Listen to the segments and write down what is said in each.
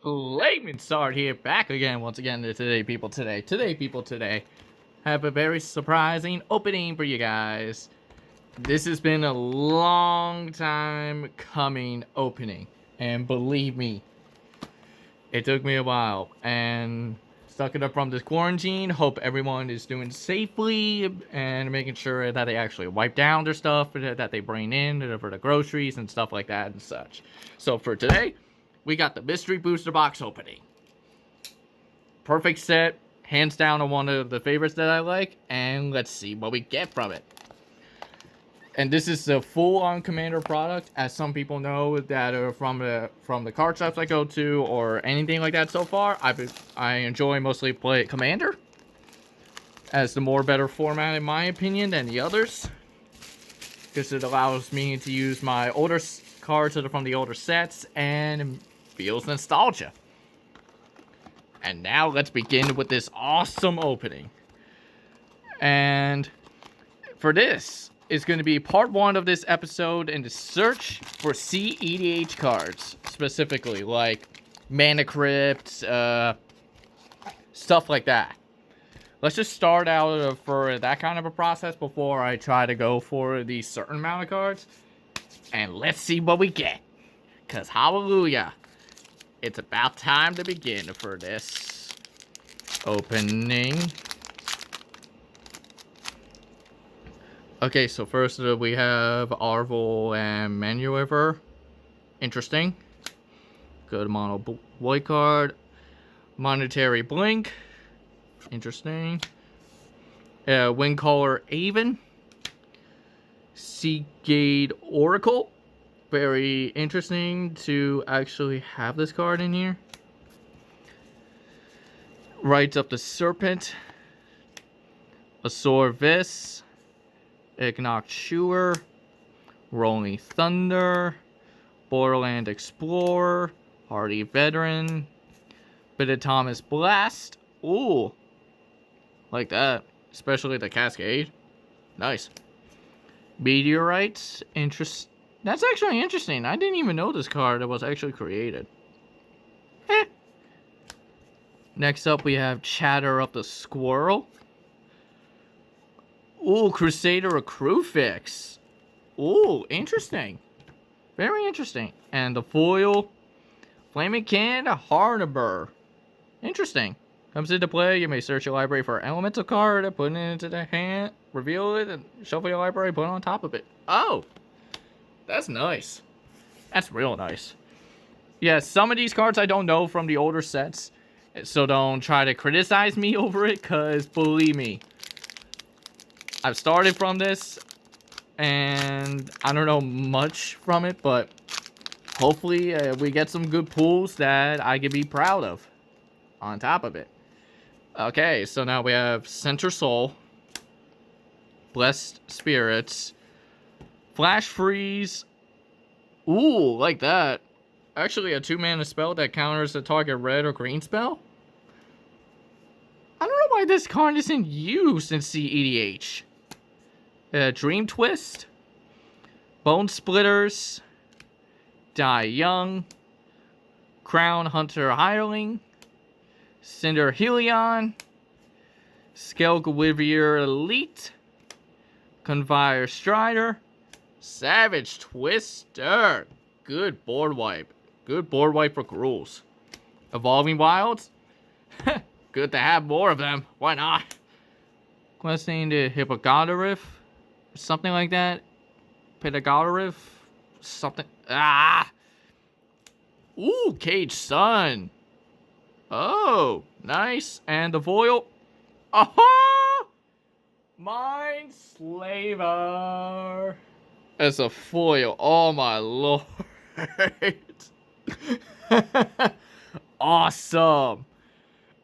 Layman Start here, back again, once again, to Today People Today. Have a very surprising opening for you guys. This has been a long time coming opening, and believe me, it took me a while, and stuck it up from this quarantine. Hope everyone is doing safely, and making sure that they actually wipe down their stuff that they bring in for the groceries and stuff like that and such. So for today, we got the Mystery Booster box opening. Perfect set, hands down one of the favorites that I like, and let's see what we get from it. And this is the full-on Commander product, as some people know that are from the card shops I go to or anything like that so far. I enjoy mostly play Commander as the better format in my opinion than the others, because it allows me to use my older cards that are from the older sets and feels nostalgia. And now let's begin with this awesome opening. And for this, it's going to be part 1 of this episode in the search for CEDH cards, specifically like Mana Crypts, stuff like that. Let's just start out for that kind of a process before I try to go for these certain amount of cards. And let's see what we get. Because hallelujah, it's about time to begin for this opening. Okay, so first we have Arvel and Manuever. Interesting. Good mono white card. Monetary Blink. Interesting. Windcaller Avon. Seagate Oracle. Very interesting to actually have this card in here. Rights of the Serpent. Azor Vis. Ignox Chewer. Rolling Thunder. Borderland Explorer. Hardy Veteran. Bit of Thomas Blast. Ooh. Like that. Especially the Cascade. Nice. Meteorites. That's actually interesting. I didn't even know this card was actually created. Next up, we have Chatter of the Squirrel. Ooh, Crusader of Crewfix. Ooh, interesting. Very interesting. And the foil, Flaming Can Harniber. Interesting. Comes into play, you may search your library for an elemental card, put it into the hand, reveal it, and shuffle your library, put it on top of it. Oh! That's nice. That's real nice. Yeah, some of these cards I don't know from the older sets, so don't try to criticize me over it, because believe me, I've started from this, and I don't know much from it, but hopefully we get some good pulls that I can be proud of on top of it. Okay, so now we have Center Soul, Blessed Spirits, Flash Freeze. Ooh, like that. Actually, a 2-mana spell that counters a target red or green spell. I don't know why this card isn't used in CEDH. Dream Twist, Bone Splitters, Die Young, Crown Hunter Hireling, Cinder Helion, Skelgwivier Elite, Conveyor Strider, Savage Twister. Good board wipe. Good board wipe for Gruels. Evolving Wilds. Good to have more of them. Why not? Questing the Hippogottarif. Something like that. Pedagottarif. Something. Ah! Ooh, Cage Sun. Oh, nice. And the foil. Oh! Mind Slaver. As a foil. Oh my lord. Awesome.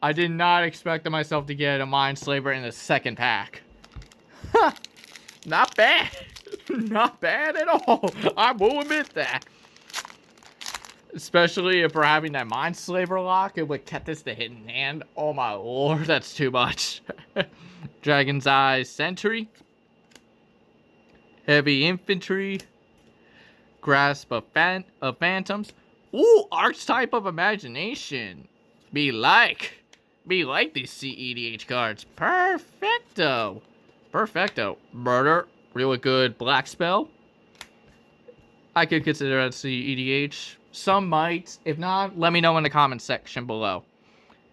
I did not expect myself to get a Mind Slaver in the second pack. Not bad. Not bad at all. I will admit that. Especially if we're having that Mind Slaver lock, it would get this to Hidden Hand. Oh my lord, that's too much. Dragon's Eye Sentry. Heavy Infantry. Grasp of Phantoms. Ooh, archetype of imagination. Be like these CEDH cards. Perfecto. Perfecto. Murder. Really good black spell. I could consider that CEDH. Some might. If not, let me know in the comments section below.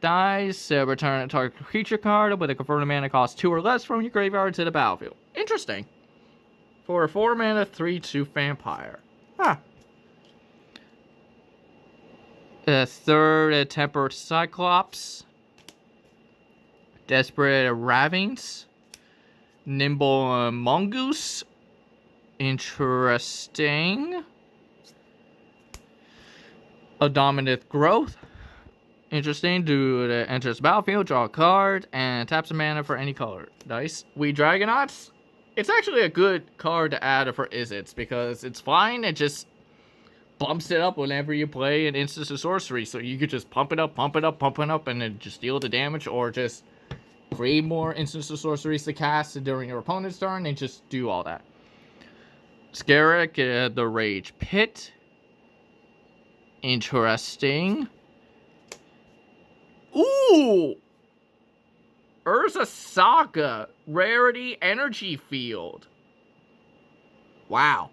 Dies, return a target creature card with a confirmed mana cost 2 or less from your graveyard to the battlefield. Interesting. For a 4 mana 3/2 vampire. Huh. A third Tempered Cyclops. Desperate Ravings. Nimble Mongoose. Interesting. A Dominant Growth. Interesting. Dude enters the battlefield, draw a card, and taps a mana for any color. Nice. We Dragonauts. It's actually a good card to add for Izzets because it's fine. It just bumps it up whenever you play an instance of sorcery. So you could just pump it up, and then just deal the damage, or just create more instance of sorceries to cast during your opponent's turn and just do all that. Scarrick, the Rage Pit. Interesting. Ooh! Urza Saga, Rarity Energy Field. Wow.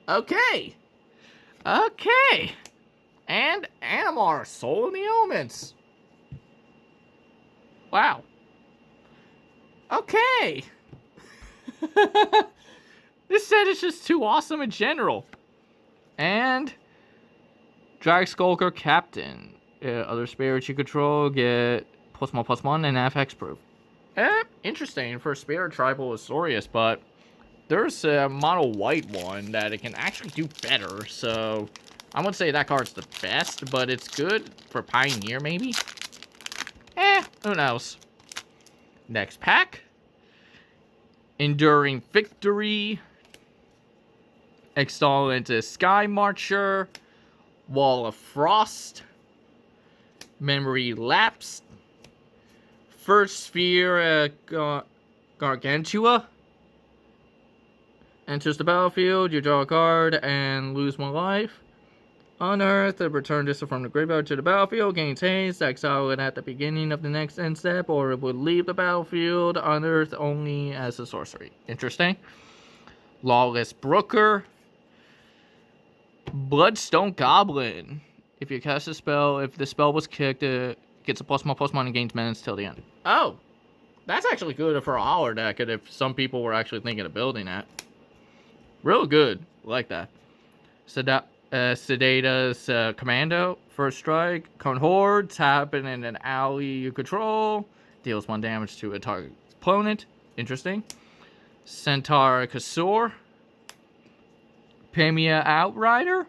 Okay. Okay. And Animar, Soul in the Elements. Wow. Okay. This set is just too awesome in general. And Drag Skulker Captain. Other spirits you control get +1/+1 and have hexproof. Interesting for Spirit Tribal Azorius, but there's a mono white one that it can actually do better, so I wouldn't say that card's the best, but it's good for Pioneer, maybe? Who knows? Next pack. Enduring Victory. Extollant Sky Marcher. Wall of Frost. Memory Lapse. First Sphere Gargantua. Enters the battlefield, you draw a card and lose 1 life. Unearth, return this from the graveyard to the battlefield, gains haste, exile it at the beginning of the next end step, or it would leave the battlefield. Unearth only as a sorcery. Interesting. Lawless Brooker. Bloodstone Goblin. If you cast a spell, if the spell was kicked, it gets a +1/+1 and gains mana till the end. Oh, that's actually good for a holler deck, and if some people were actually thinking of building that. Real good. Like that. Sedata's Commando. First strike. Cone Horde. Tapping in an alley you control. Deals 1 damage to a target opponent. Interesting. Centaur Kasor. Pamia Outrider.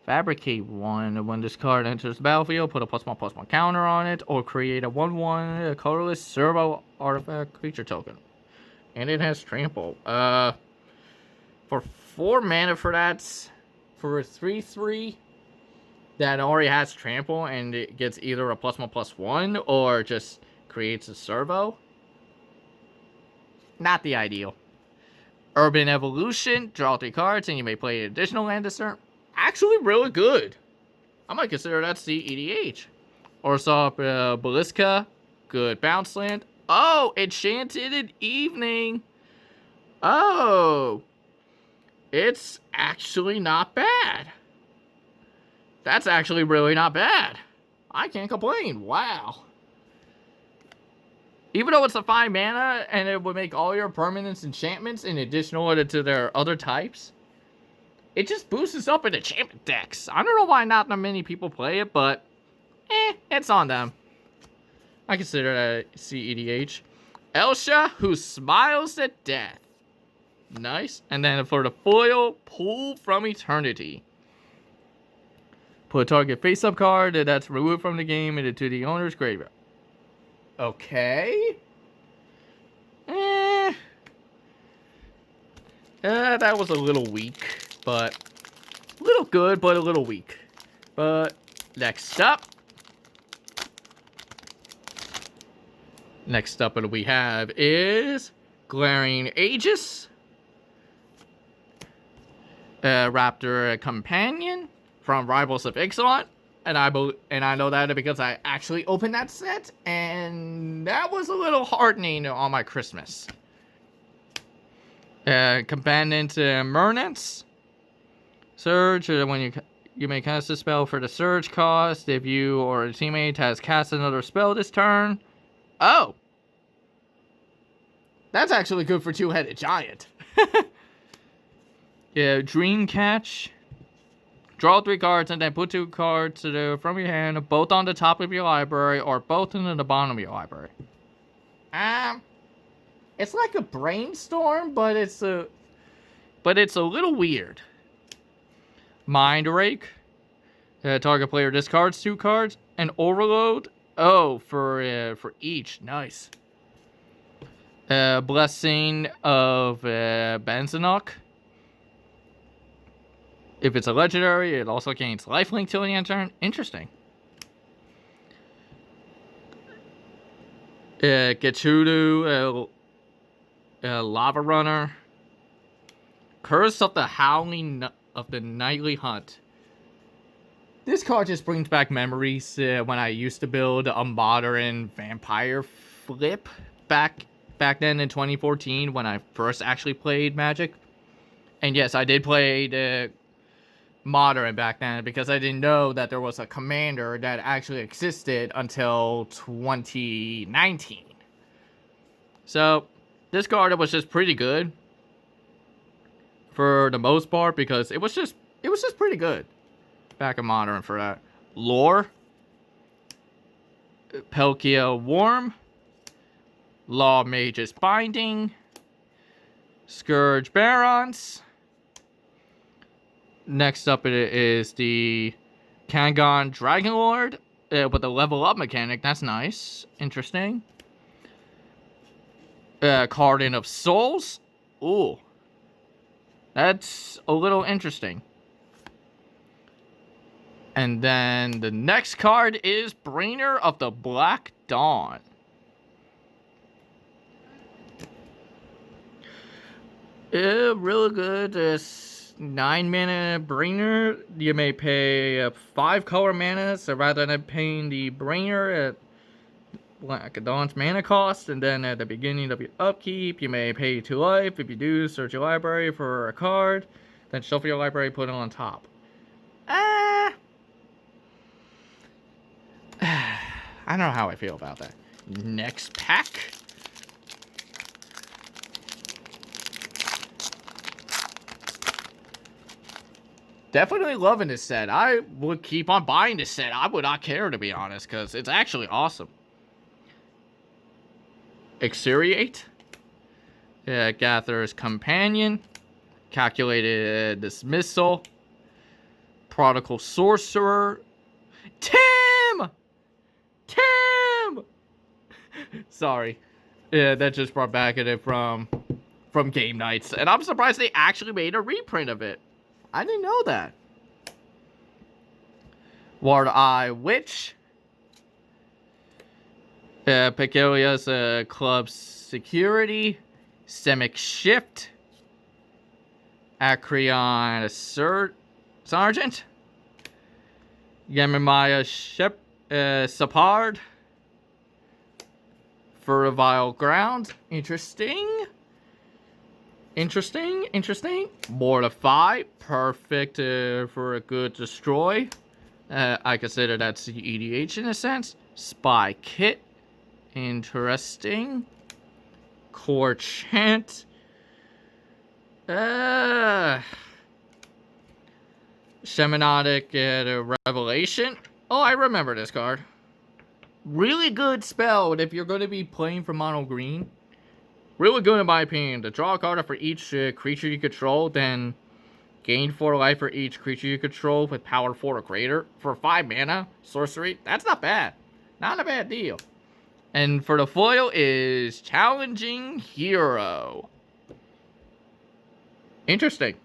Fabricate 1. When this card enters the battlefield, put a +1/+1 counter on it, or create a 1/1 colorless servo artifact creature token. And it has trample. For 4 mana for that, for a 3/3 that already has trample and it gets either a +1/+1 or just creates a servo. Not the ideal. Urban Evolution, draw 3 cards and you may play an additional land this turn. Actually really good. I might consider that CEDH. Orsop Ballista, good bounce land. Oh, Enchanted Evening. Oh. It's actually not bad. That's actually really not bad. I can't complain. Wow. Even though it's a 5 mana and it would make all your permanents enchantments in addition to their other types, it just boosts up in enchantment decks. I don't know why not that many people play it, but it's on them. I consider that CEDH. Elsha, who smiles at death. Nice. And then for the foil, Pull from Eternity. Put a target face-up card that's removed from the game into the owner's graveyard. Okay. That was a little weak, but a little good, but a little weak. But next up what we have is Glaring Aegis. Raptor Companion from Rivals of Ixalan. And I know that because I actually opened that set, and that was a little heartening on my Christmas. Companion to Murnance. Surge, when you may cast a spell for the surge cost if you or a teammate has cast another spell this turn. Oh! That's actually good for Two-Headed Giant. Yeah, Dream Catch. Draw 3 cards and then put 2 cards from your hand, both on the top of your library or both in the bottom of your library. It's like a brainstorm, but it's a little weird. Mind Rake. Target player discards 2 cards. And Overload. Oh, for each. Nice. Blessing of Benzinock. If it's a legendary, it also gains lifelink till the end turn. Interesting. Getsudu, Lava Runner. Curse of the Howling of the Nightly Hunt. This card just brings back memories when I used to build a modern vampire flip back then in 2014 when I first actually played Magic. And yes, I did play the modern back then because I didn't know that there was a commander that actually existed until 2019. So this card was just pretty good for the most part because it was just pretty good back in modern for that. Lore, Pelkia Worm, Law Mage's Binding, Scourge Barons. Next up it is the Kangon Dragonlord with a level up mechanic. That's nice. Interesting. Cardin of Souls. Ooh. That's a little interesting. And then the next card is Bringer of the Black Dawn. Really good. 9 mana Bringer. You may pay 5 color mana, so rather than paying the Bringer at Black Dawn's mana cost, and then at the beginning of your upkeep, you may pay 2 life. If you do, search your library for a card, then shuffle your library, put it on top. I don't know how I feel about that. Next pack. Definitely loving this set. I would keep on buying this set. I would not care, to be honest, because it's actually awesome. Excoriate. Gatherer's Companion. Calculated Dismissal. Prodigal Sorcerer. Tim! Sorry. Yeah, that just brought back it from Game Nights. And I'm surprised they actually made a reprint of it. I didn't know that. Ward Eye Witch. Pecilia's Club Security. Semic Shift. Acreon Sergeant. Yamamaya Sapard. Fervile Ground. Interesting. Mortify. Perfect for a good destroy. I consider that CEDH in a sense. Spy Kit. Interesting. Core Chant. Shamanic Revelation. Oh, I remember this card. Really good spell if you're going to be playing for mono green. Really good in my opinion. To draw a card for each creature you control, then gain 4 life for each creature you control with power 4 or greater. For 5 mana, sorcery, that's not bad. Not a bad deal. And for the foil is Challenging Hero. Interesting.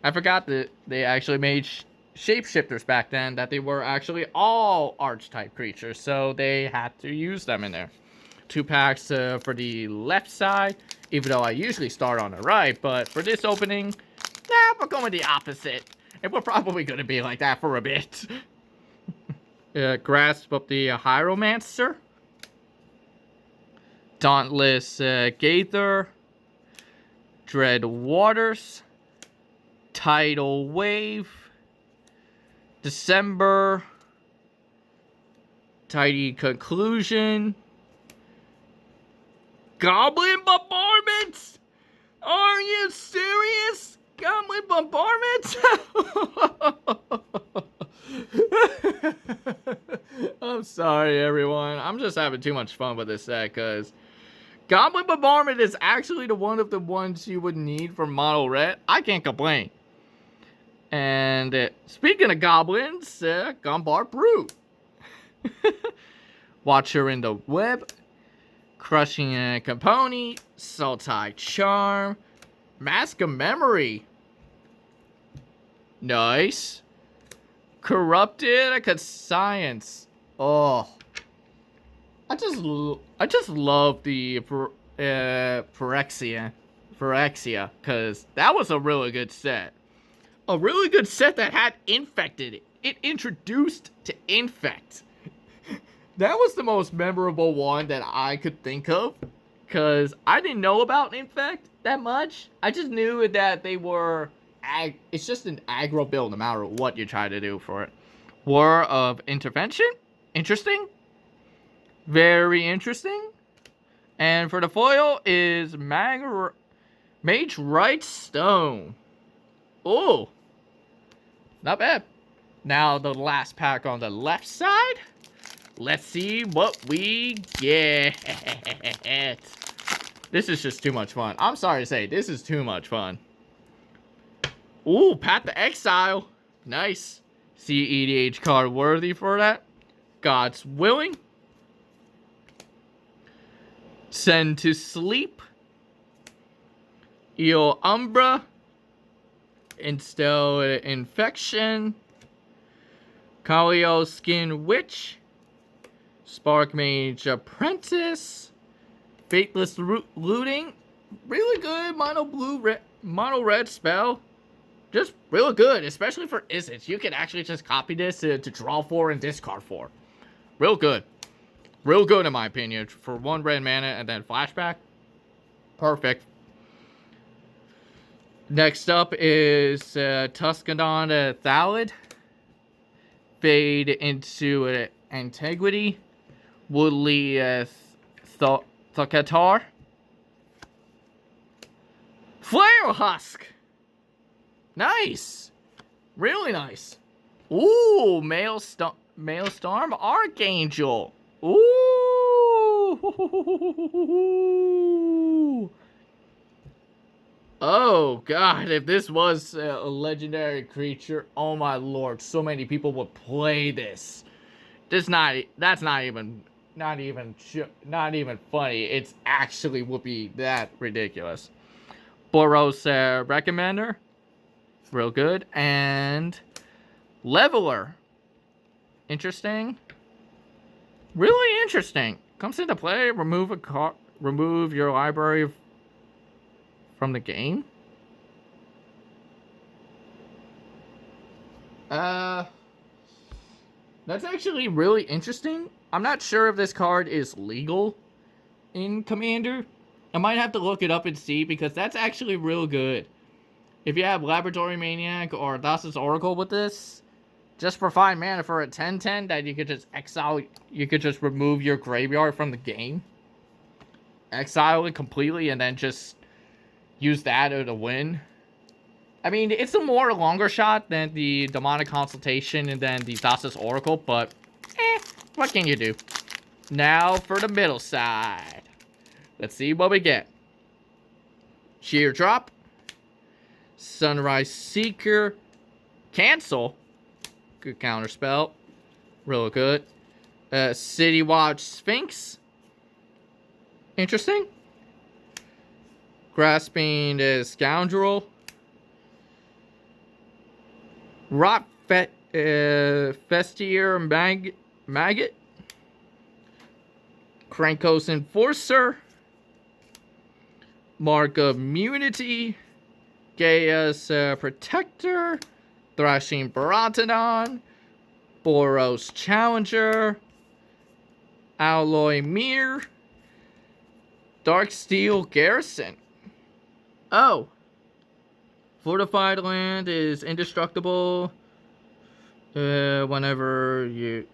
I forgot that they actually made shapeshifters back then, that they were actually all archetype creatures, so they had to use them in there. 2 packs for the left side, even though I usually start on the right, but for this opening, we're going the opposite. And we're probably going to be like that for a bit. Grasp of the Hieromancer. Dauntless Gaither. Dread Waters. Tidal Wave. December. Tidy Conclusion. Goblin Bombardment? Are you serious? Goblin Bombardment? I'm sorry, everyone. I'm just having too much fun with this set, because Goblin Bombardment is actually one of the ones you would need for Mono Red. I can't complain. And speaking of goblins, Gombard Brute. Watcher in the Web. Crushing Camponi. Sultai Charm. Mask of Memory. Nice. Corrupted Science. Oh. I just love the Phyrexia, because that was a really good set. A really good set that had Infected. It introduced to Infect. That was the most memorable one that I could think of, because I didn't know about Infect that much. I just knew that they were, it's just an aggro build no matter what you try to do for it. War of Intervention, interesting. Very interesting. And for the foil is Mage Right Stone. Oh, not bad. Now the last pack on the left side. Let's see what we get. This is just too much fun. I'm sorry to say, this is too much fun. Ooh, Path to Exile. Nice. CEDH card worthy for that. God's Willing. Send to Sleep. Eel Umbra. Instill Infection. Kalio Skin Witch. Spark Mage Apprentice. Fateless Looting. Really good mono red spell. Just really good, especially for Izzet. You can actually just copy this to draw 4 and discard 4. Real good. Real good in my opinion. For 1 red mana and then flashback. Perfect. Next up is Tuscannon Thalid. Fade into Antiquity. Woodley Thukatar. Flare Husk. Nice. Really nice. Ooh, Maelstrom Archangel. Ooh. Oh, God. If this was a legendary creature, oh, my Lord. So many people would play this. That's not even funny. It's actually would be that ridiculous. Boros Recommender. Real good. And Leveler. Interesting. Really interesting. Comes into play. Remove a card. Remove your library from the game. That's actually really interesting. I'm not sure if this card is legal in Commander. I might have to look it up and see, because that's actually real good. If you have Laboratory Maniac or Thassa's Oracle with this, just for 5 mana for a 10/10 that you could just exile, you could just remove your graveyard from the game. Exile it completely and then just use that to win. I mean, it's a more longer shot than the Demonic Consultation and then the Thassa's Oracle, but what can you do? Now for the middle side. Let's see what we get. Sheer Drop. Sunrise Seeker. Cancel. Good counter spell. Real good. City Watch Sphinx. Interesting. Grasping Scoundrel. Rot Festier Maggot. Krankos Enforcer. Mark of Immunity. Gaia's Protector, Thrashing Baratodon, Boros Challenger, Alloy Mirror, Darksteel Garrison. Oh. Fortified land is indestructible. Whenever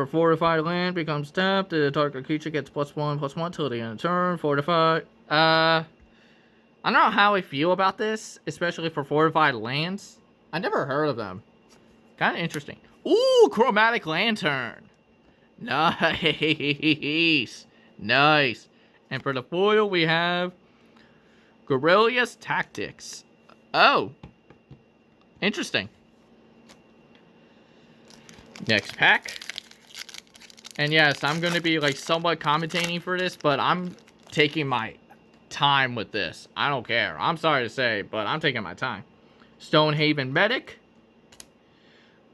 fortified land becomes tapped, the target creature gets +1/+1 till the end of turn. Fortified. I don't know how I feel about this, especially for fortified lands. I never heard of them. Kind of interesting. Ooh, Chromatic Lantern. Nice. Nice. And for the foil, we have Guerrilla's Tactics. Oh. Interesting. Next pack. And yes, I'm going to be like somewhat commentating for this, but I'm taking my time with this. I don't care. I'm sorry to say, but I'm taking my time. Stonehaven Medic.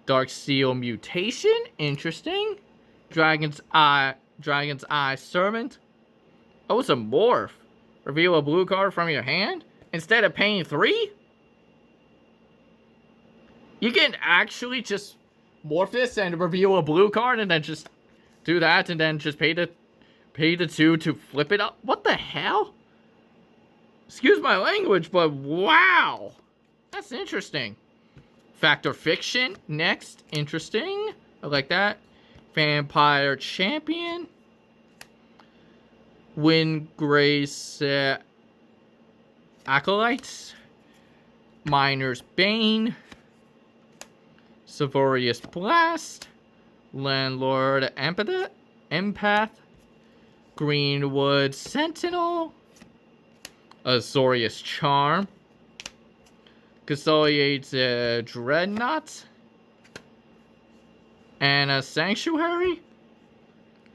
Darksteel Mutation. Interesting. Dragon's Eye Servant. Oh, it's a morph. Reveal a blue card from your hand instead of paying 3. You can actually just morph this and reveal a blue card and then just do that and then just pay the 2 to flip it up. What the hell? Excuse my language, but wow. That's interesting. Factor Fiction next. Interesting. I like that. Vampire Champion. Windgrace Acolytes. Miner's Bane. Savorius Blast. Landlord Empath. Greenwood Sentinel. Azorius Charm. Gasoliate's Dreadnought. And a Sanctuary?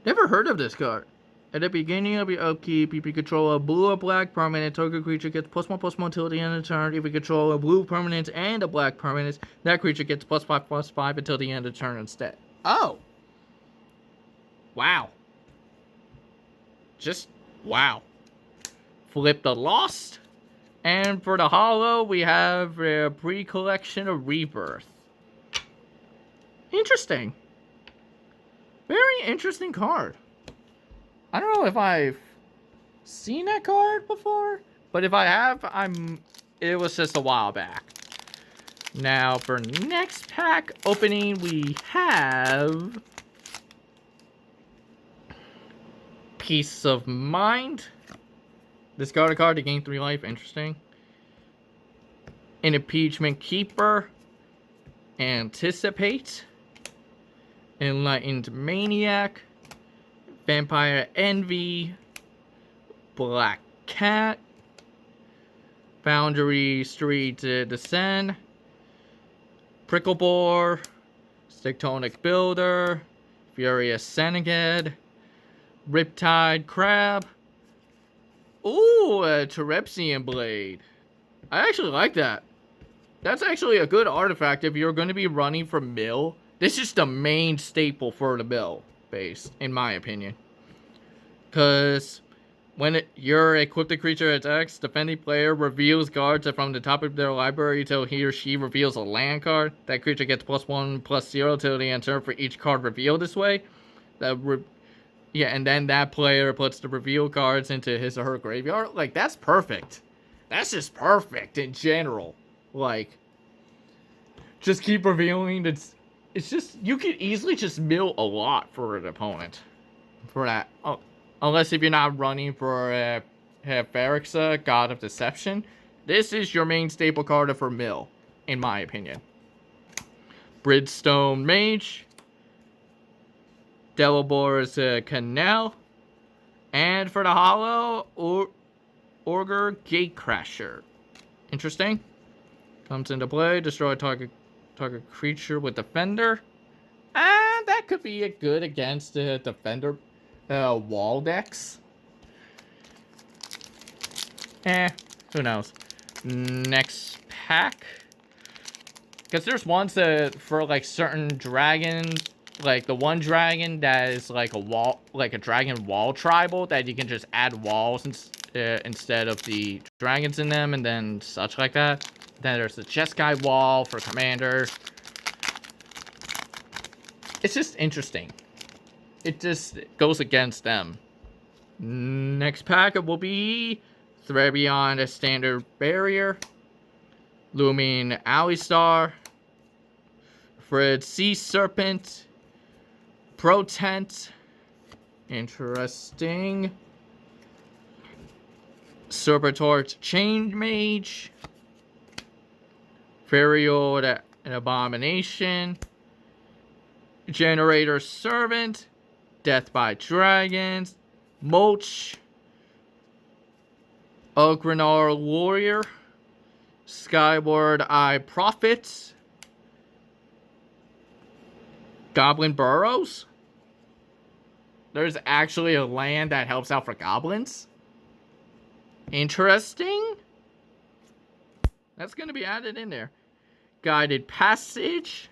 Never heard of this card. At the beginning of your upkeep, if you control a blue or black permanent, target creature gets +1/+1 till the end of the turn. If you control a blue permanent and a black permanent, that creature gets +5/+5 until the end of the turn instead. Oh. Wow. Just wow. Flip the Lost. And for the holo, we have a pre-collection of Rebirth. Interesting. Very interesting card. I don't know if I've seen that card before, but if I have, it was just a while back. Now for next pack opening, we have Peace of Mind. Discard a card to gain 3 life. Interesting. An Impeachment Keeper. Anticipate. Enlightened Maniac. Vampire Envy. Black Cat. Boundary Street Descend. Pricklebore. Tectonic Builder. Furious Senegad. Riptide Crab. Ooh, a Terepsian Blade. I actually like that. That's actually a good artifact if you're going to be running for mill. This is the main staple for the mill base, in my opinion. Because when you're equipped a creature attacks, defending player reveals cards from the top of their library until he or she reveals a land card. That creature gets +1/+0 till the end of turn for each card revealed this way. Yeah, and then that player puts the reveal cards into his or her graveyard. Like, that's perfect. That's just perfect in general. Like, just keep revealing. It's just, you could easily just mill a lot for an opponent. For that. Oh, unless if you're not running for Pharaxa, God of Deception. This is your main staple card for mill, in my opinion. Bridgestone Mage. Delabor's Canal. And for the holo, Orger Gatecrasher. Interesting. Comes into play. Destroy target creature with Defender. And that could be good against the Defender wall decks. Who knows. Next pack. Because there's ones that for like certain dragons. Like the one dragon that is like a wall, like a dragon wall tribal that you can just add walls instead of the dragons in them, and then such like that. Then there's the Jeskai wall for commander. It's just interesting. It just goes against them. Next pack will be Thread Beyond a Standard Barrier, Looming Alistar, Fred Sea Serpent, Protent, interesting, Serpentorch Chain Mage, Ferial and Abomination, Generator Servant, Death by Dragons, Mulch, Ogrenar Warrior, Skyward Eye Prophet, Goblin Burrows. There's actually a land that helps out for goblins. Interesting. That's going to be added in there. Guided Passage.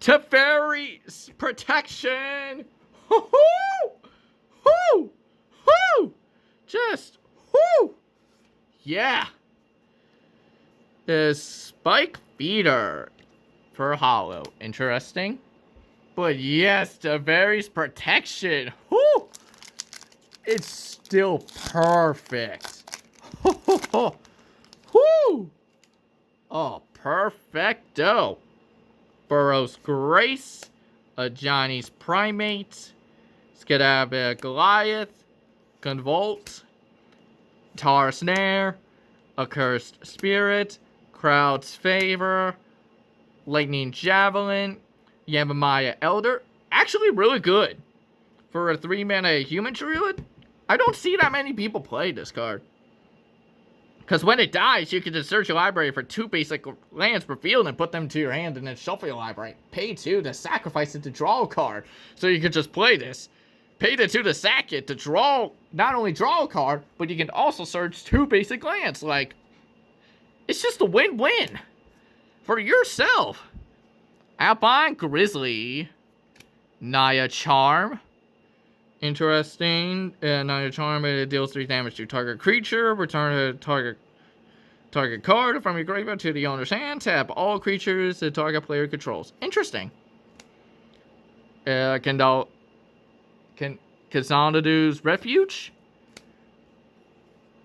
Teferi's Protection. Woo-hoo! Woo! Woo! Just whoo! Yeah. The Spike Feeder for Hollow. Interesting. But yes, Teferi's Protection. Whoo! It's still perfect. Whoo! Oh, perfecto. Burrow's Grace, a Johnny's Primate, Skedab Goliath, Convolt, Tar Snare, Accursed Spirit, Crowd's Favor, Lightning Javelin, Yamamaya Elder. Actually really good. For a 3-mana human druid, I don't see that many people play this card. Because when it dies, you can just search your library for 2 basic lands per field and put them to your hand and then shuffle your library. Pay 2 to sacrifice it to draw a card. So you can just play this. Pay the 2 to sack it to draw, not only draw a card, but you can also search 2 basic lands. Like, it's just a win-win for yourself. Alpine Grizzly, Naya Charm. Interesting. Naya Charm, it deals 3 damage to target creature. Return a target card from your graveyard to the owner's hand. Tap all creatures the target player controls. Interesting. Kazanadu's Refuge.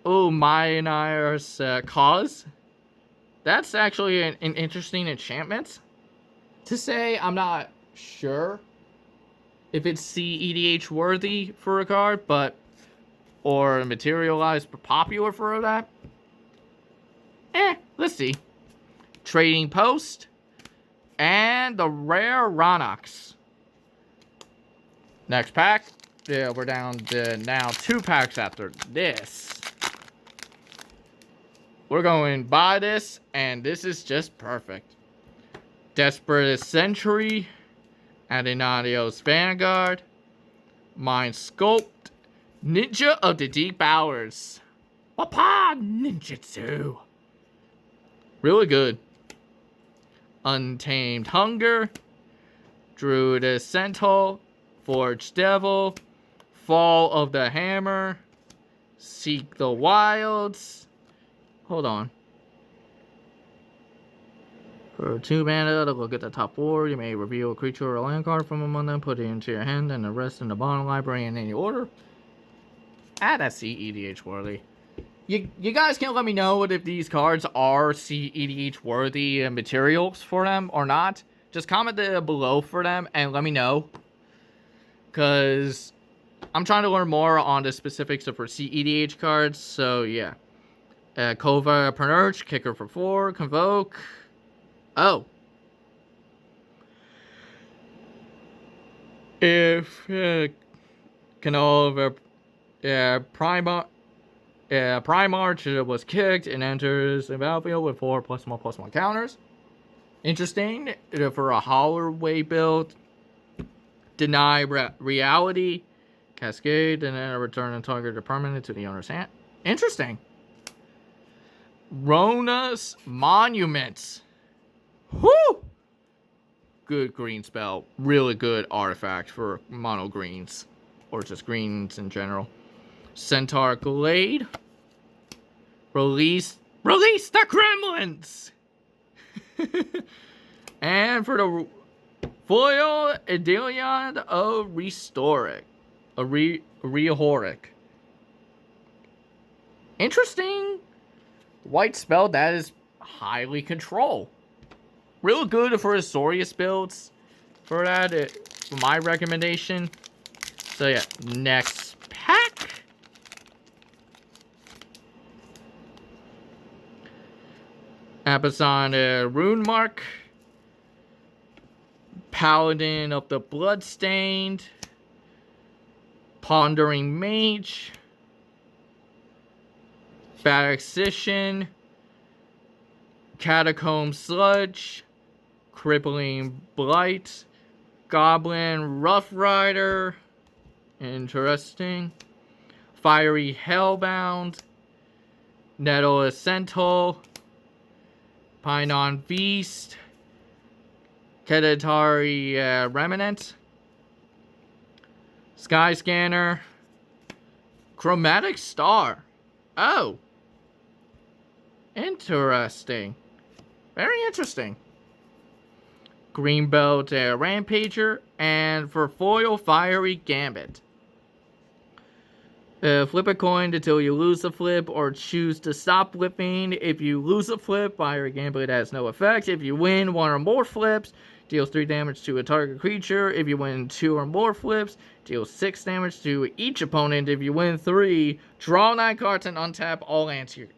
Oh, Mayanar's Cause. That's actually an interesting enchantment. To say, I'm not sure if it's CEDH worthy for a card, but or materialized popular for that. Let's see. Trading Post and the rare Ronox. Next pack. Yeah, we're down to now 2 packs after this. We're going to buy this, and this is just perfect. Desperate Century, Adinadio's Vanguard, Mind Sculpt, Ninja of the Deep Hours, Wapa Ninjutsu. Really good. Untamed Hunger, Druid Centaur, Forged Devil, Fall of the Hammer, Seek the Wilds. Hold on. For 2 mana to look at the top 4, you may reveal a creature or a land card from among them, put it into your hand, and the rest in the bottom library in any order. That's CEDH worthy. You guys can let me know if these cards are CEDH worthy materials for them or not. Just comment below for them and let me know. Because I'm trying to learn more on the specifics of for CEDH cards. So yeah. Kova Pernerch, Kicker for 4, Convoke. Oh. If Canova Primarch was kicked and enters the battlefield with 4+1/+1 counters. Interesting. For a Holloway build. Deny Reality. Cascade. And then return a target permanent to the owner's hand. Interesting. Rona's Monuments. Whoo! Good green spell. Really good artifact for mono greens. Or just greens in general. Centaur Glade. Release the Gremlins! And for the foil, Idilion of Restoric. Rehoric. Interesting white spell that is highly control. Real good for Azorius builds. For that, for my recommendation. So yeah, next pack. Amazon Rune Mark. Paladin of the Bloodstained. Pondering Mage. Baraxition. Catacomb Sludge. Crippling Blight. Goblin Rough Rider. Interesting. Fiery Hellbound. Nettle Ascental. Pinon Beast. Kedatari Remnant. Sky Scanner. Chromatic Star. Oh. Interesting. Very interesting. Greenbelt Rampager. And for foil, Fiery Gambit. Flip a coin until you lose a flip or choose to stop flipping. If you lose a flip, Fiery Gambit has no effect. If you win one or more flips, deals 3 damage to a target creature. If you win 2 or more flips, deals 6 damage to each opponent. If you win 3, draw 9 cards and untap all lands here.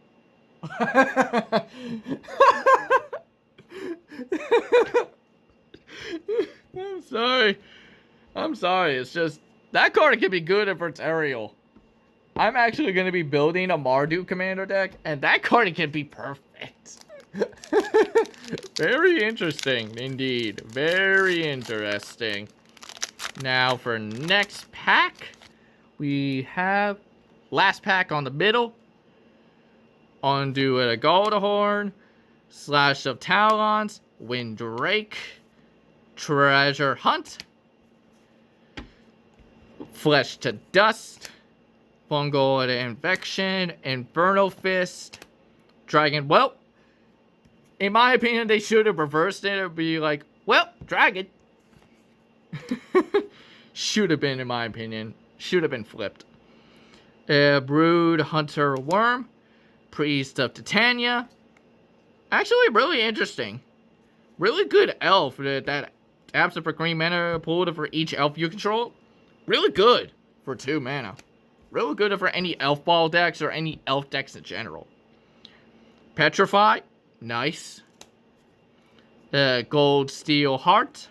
I'm sorry. It's just, that card can be good if it's aerial. I'm actually going to be building a Mardu commander deck, and that card can be perfect. Very interesting, indeed. Very interesting. Now, for next pack, we have last pack on the middle. Undo a Goldhorn, Slash of Talons, Windrake, Treasure Hunt, Flesh to Dust, Fungal Infection, Inferno Fist, Dragon. Well, in my opinion, they should have reversed it. It would be like, well, Dragon. Should have been, in my opinion. Should have been flipped. Brood Hunter Worm, Priest of Titania. Actually, really interesting. Really good elf that taps for green mana pool for each elf you control. Really good for 2 mana. Really good for any elf ball decks or any elf decks in general. Petrify. Nice. Gold Steel Heart.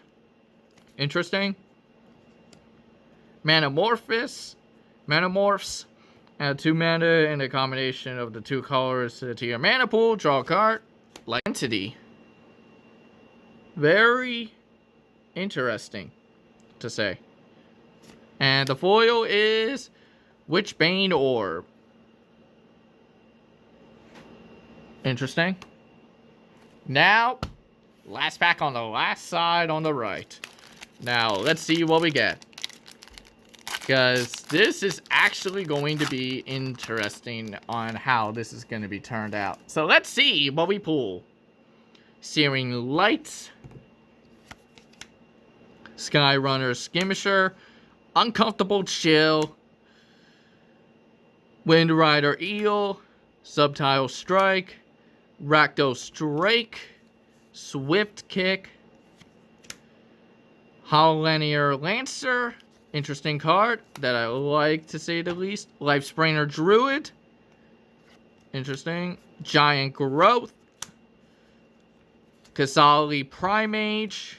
Interesting. Manamorphs. Add 2 mana and a combination of the 2 colors to your mana pool. Draw a card. Like Entity. Very interesting to say. And the foil is Witchbane Orb. Interesting. Now, last pack on the last side on the right. Now, let's see what we get. Because this is actually going to be interesting on how this is going to be turned out. So let's see what we pull. Searing Light. Skyrunner Skirmisher. Uncomfortable Chill. Windrider Eel. Subtile Strike. Rakdos Drake. Swift Kick. Hololinear Lancer. Interesting card that I like, to say the least. Lifespringer Druid. Interesting. Giant Growth. Kasali Primage.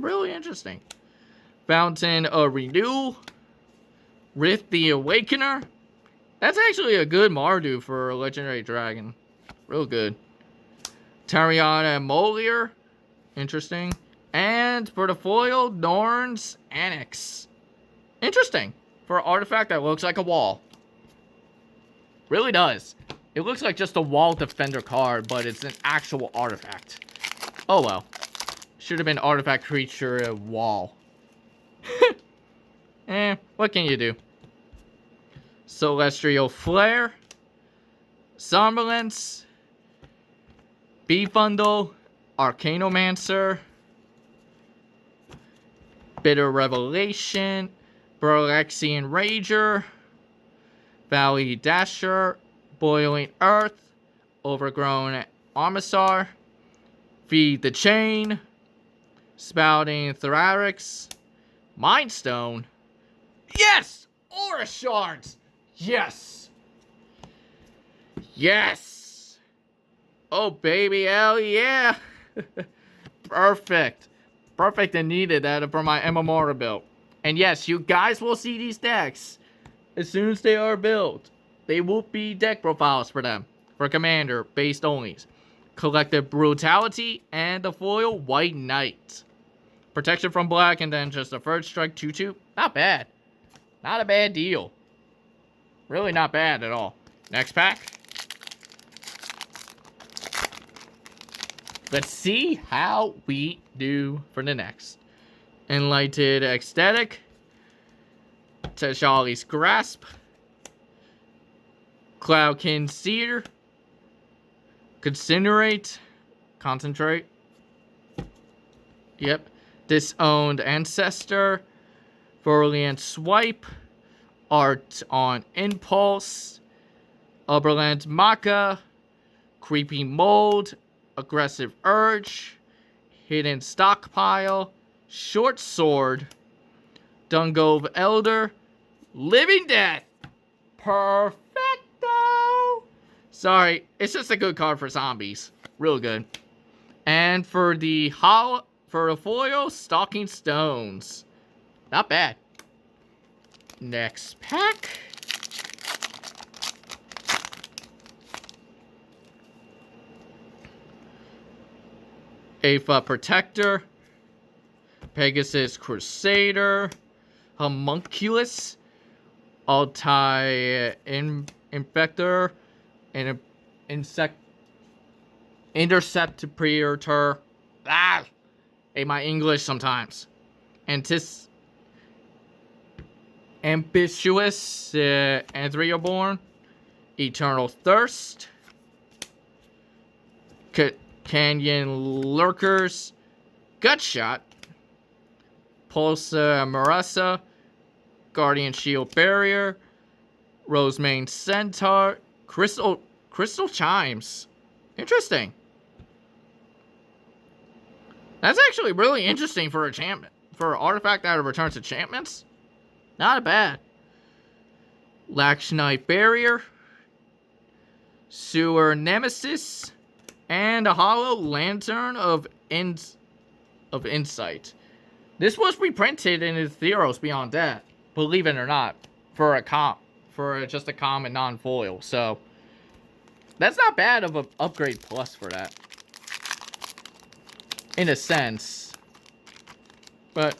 Really interesting. Fountain of Renewal. Rift the Awakener. That's actually a good Mardu for a Legendary Dragon. Real good. Tariana Molier. Interesting. And for the foil, Norn's Annex. Interesting. For an artifact that looks like a wall. Really does. It looks like just a wall defender card, but it's an actual artifact. Oh well. Should have been artifact creature wall. What can you do? Celestial Flare, Somnolence, Befundle, Arcanomancer, Bitter Revelation, Berlexian Rager, Valley Dasher, Boiling Earth, Overgrown Armasaur, Feed the Chain, Spouting Thorax, Mind Stone. Yes! Aura Shards! Yes! Yes! Oh, baby, hell yeah! Perfect. Perfect and needed that for my MMR build. And yes, you guys will see these decks as soon as they are built. They will be deck profiles for them. For Commander, based only. Collective Brutality and the foil White Knight. Protection from black and then just a first strike 2/2. Not bad. Not a bad deal. Really not bad at all. Next pack. Let's see how we do for the next. Enlightened Ecstatic. Teshali's Grasp. Cloudkin Seer. Concentrate. Concentrate. Yep. Disowned Ancestor. Furlian Swipe. Art on Impulse. Uberland Maka. Creepy Mold. Aggressive Urge. Hidden Stockpile. Short Sword. Dungove Elder. Living Death. Perfecto. Sorry, it's just a good card for zombies. Real good. And for the foil, Stalking Stones. Not bad. Next pack. Aether Protector. Pegasus Crusader. Homunculus. Infector. And Interceptor. Hey, my English sometimes. Ambitious Anthriaborn. Eternal Thirst. Canyon Lurkers. Gutshot. Pulsa Marasa. Guardian Shield Barrier. Rosemane Centaur. Crystal Chimes. Interesting. That's actually really interesting for enchantment. For an artifact that returns enchantments. Not bad. Lakshnight Barrier. Sewer Nemesis. And a Hollow Lantern of Insight. This was reprinted in Theros Beyond Death. Believe it or not. For just a common non-foil. So that's not bad of an upgrade plus for that. In a sense. But,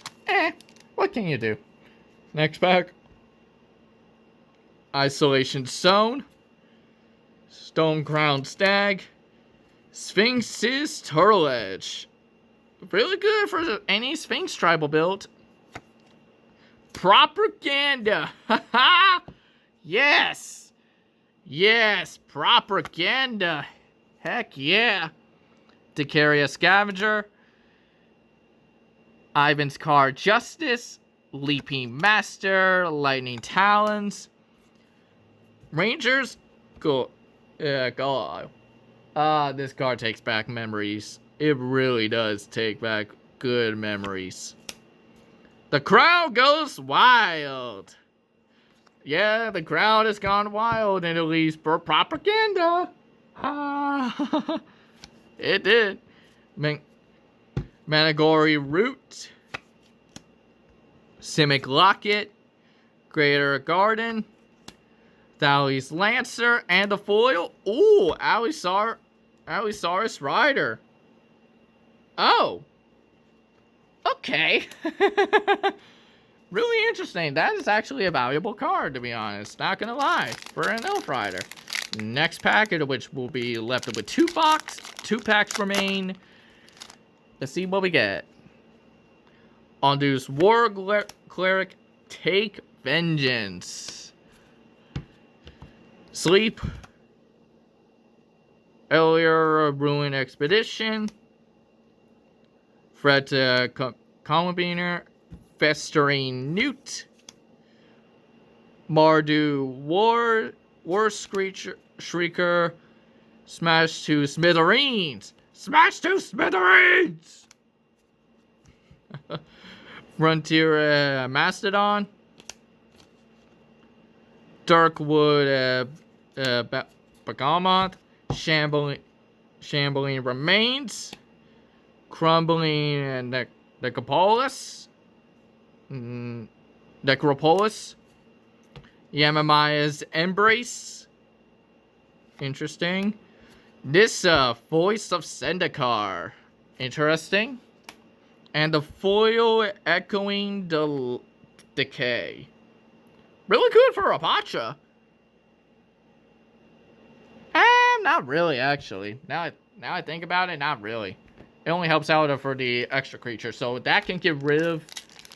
what can you do? Next pack. Isolation Zone. Stone Crown Stag. Sphinx's Turtle Edge. Really good for any Sphinx tribal build. Propaganda. Haha. Yes. Yes. Propaganda. Heck yeah. Decaria Scavenger. Ivan's Car Justice. Leaping Master. Lightning Talons. Rangers. Go. Go. This card takes back memories. It really does take back good memories. The crowd goes wild. Yeah, the crowd has gone wild, and at least for propaganda. It did. Managori Root. Simic Locket. Greater Garden. Thales Lancer, and the foil. Ooh, Allosaurus Rider. Oh. Okay. Really interesting. That is actually a valuable card, to be honest. Not gonna lie. For an Elf Rider. Next packet, which will be left with 2 packs remain. Let's see what we get. Ondu's War Cleric. Take Vengeance. Sleep. Earlier Ruin Expedition. Fred Columbiner. Festering Newt. Mardu War Shrieker. Smash to Smithereens. Smash to Smithereens! Frontier Mastodon. Darkwood Begamot. Shambling Remains. Crumbling Necropolis. Necropolis. Yamamaya's Embrace. Interesting. Nissa, Voice of Zendikar. Interesting. And the foil Echoing Decay. Really good for Apache. Not really, actually. Now I think about it, not really. It only helps out for the extra creature, so that can get rid of...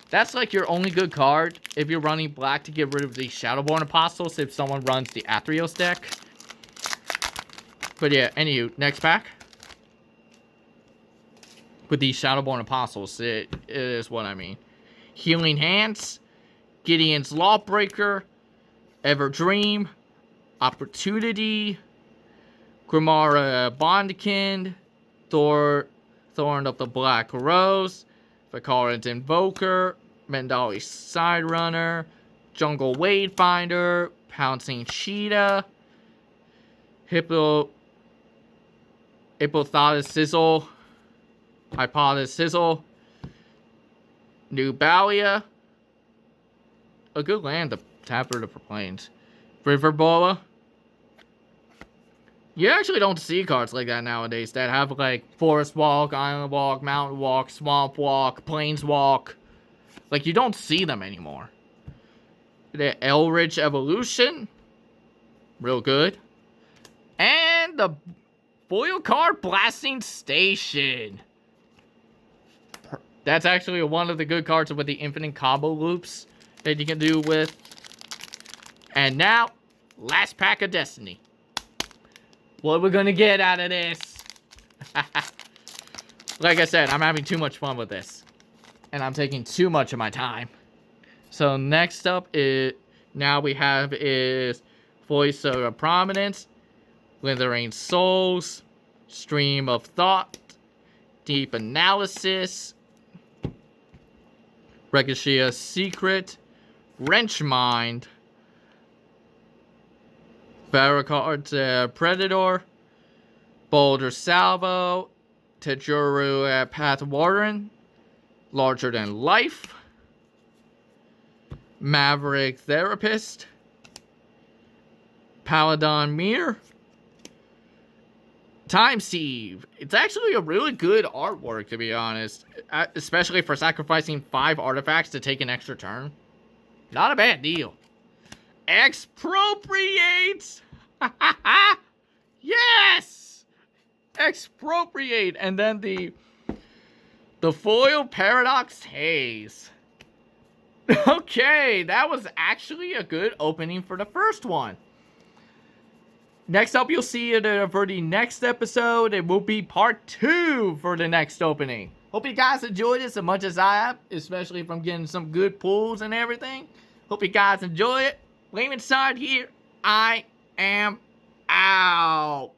That's like your only good card if you're running black to get rid of the Shadowborn Apostles if someone runs the Athreos deck. But yeah, anywho, next pack. With these Shadowborn Apostles, it is what I mean. Healing Hands, Gideon's Lawbreaker, Everdream, Opportunity, Grimara Bondkind, Thorn of the Black Rose, Vikaran's Invoker, Mendali Siderunner, Jungle Wadefinder, Pouncing Cheetah, Hypothalamus Sizzle, Hypothesis Sizzle, Nubalia, a good land to tap her to Plains, River Bola. You actually don't see cards like that nowadays that have like Forest Walk, Island Walk, Mountain Walk, Swamp Walk, Plains Walk. Like, you don't see them anymore. The Elrich Evolution, real good. And the foil card Blasting Station. That's actually one of the good cards with the infinite combo loops that you can do with. And now, last pack of Destiny. What we're gonna get out of this? Like I said, I'm having too much fun with this. And I'm taking too much of my time. So next up is, now we have is Voice of Prominence, Withering Souls, Stream of Thought, Deep Analysis, Rekishia's Secret, Wrench Mind, Barricard's Predator, Boulder Salvo, Tejuru Path Warden, Larger Than Life, Maverick Therapist, Paladin Mirror, Time Sieve. It's actually a really good artwork, to be honest, especially for sacrificing 5 artifacts to take an extra turn. Not a bad deal. Expropriate! Yes! Expropriate! And then the foil Paradox Haze. Okay, that was actually a good opening for the first one. Next up, you'll see it for the next episode. It will be part 2 for the next opening. Hope you guys enjoyed this as much as I have, especially from getting some good pulls and everything. Hope you guys enjoy it. Leave inside here. I am out.